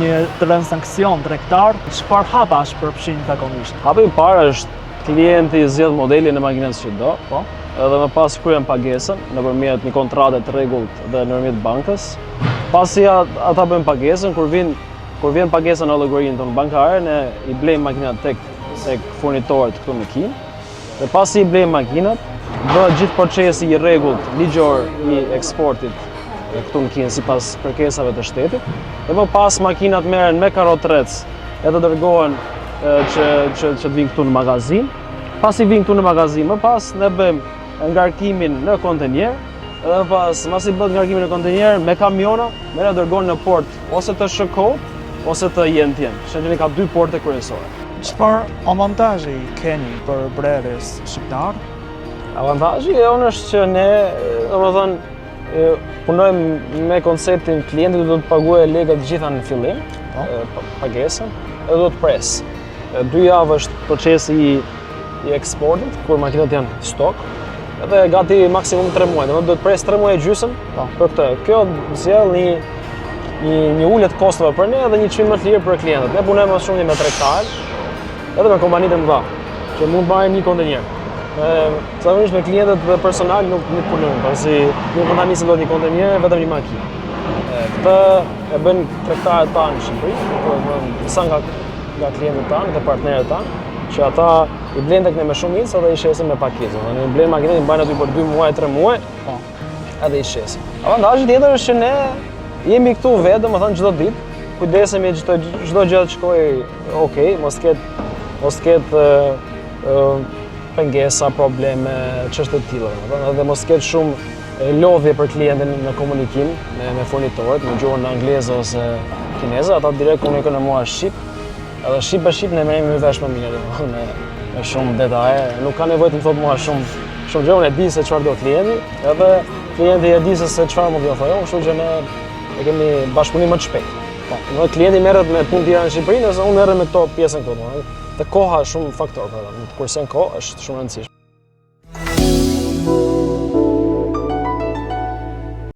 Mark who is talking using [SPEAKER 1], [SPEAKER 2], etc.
[SPEAKER 1] Një transakcion tregtar, çfarë hapash përfshin zakonisht?
[SPEAKER 2] Hapi i parë është klienti zgjedh modelin e makinës që do,
[SPEAKER 1] Po.
[SPEAKER 2] edhe më pas kryen pagesën nëpërmjet një kontrate të rregullt dhe nëpërmjet bankës. Pasi ata bëjnë pagesën, kur vjen pagesa në llogarinë tonë bankare, ne i blejmë makinat tek furnitorët këtu në Kinë. Dhe pasi i blejmë makinat, bëhet gjithë procesi i rregullt ligjor i eksportit këtu në Kinë sipas kërkesave të shtetit. Dhe më pas makinat merren me karrotrec edhe dërgohen që të vinë këtu në magazin. Pasi vinë këtu në magazin, më pas ne bëjmë ngarkimin në kontenjer, edhe masi bëhet ngarkimin në kontenjer me kamiona, ne dërgojnë në port ose të SHK ose të Jentjen. Shëngjeni ka 2 porte kryesore.
[SPEAKER 1] Çfarë avantazhi keni për brerës shqiptar?
[SPEAKER 2] Avantazhi e on është që ne, domethënë, punojmë me konceptin klienti do të paguajë lekët gjitha në fillim, pagesën, edhe do të pres. 2 javë është procesi i eksportit, kur makinat janë stok, edhe gati maksimum 3 muaj, do të pres 3 muaj e gjysmë për këtë. Kjo sjell një ulje të kostave për ne edhe një çmim më të lirë për klientët. Ne punojmë më shumë me tregtarë, edhe me kompanitë e mëdha, që mund të marrin një kontenjer. Zakonisht me klientët dhe personal nuk punojmë, pasi nuk mund ta nisim dot një kontenjer vetëm një makinë. Këtë e bën tregtarët tanë në Shqipëri, disa nga klientët tanë dhe partnerët tanë, që ata i blejnë tek ne me shumicë edhe i shesin me pakizë. Ne i blejnë makinën, i mbajnë aty për 2 muaj, 3 muaj, edhe i shesin. Avantazhi tjetër është që ne jemi këtu vetë, domethënë çdo ditë, kujdesemi çdo gjë të shkojë okay, mos ketë pengesa, probleme, çështje të tilla, edhe mos ketë shumë lodhje për klientin në komunikim me furnitorët, në gjuhën angleze ose kineze, ata direkt komunikojnë me mua shqip. Edhe shqip ne merremi me vesh më mirë, me shumë detaje, nuk ka nevojë të më thotë mua shumë gjë, unë e di se çfarë do klienti, edhe klienti e di se çfarë mund të ofrojë, kështu që ne e kemi bashkëpunim më të shpejtë. Po, klienti merret me punë tjera në Shqipëri, nëse unë merrem me këto pjesën këtu. Dhe koha është shumë faktor, kurse në kohë është shumë e rëndësishme.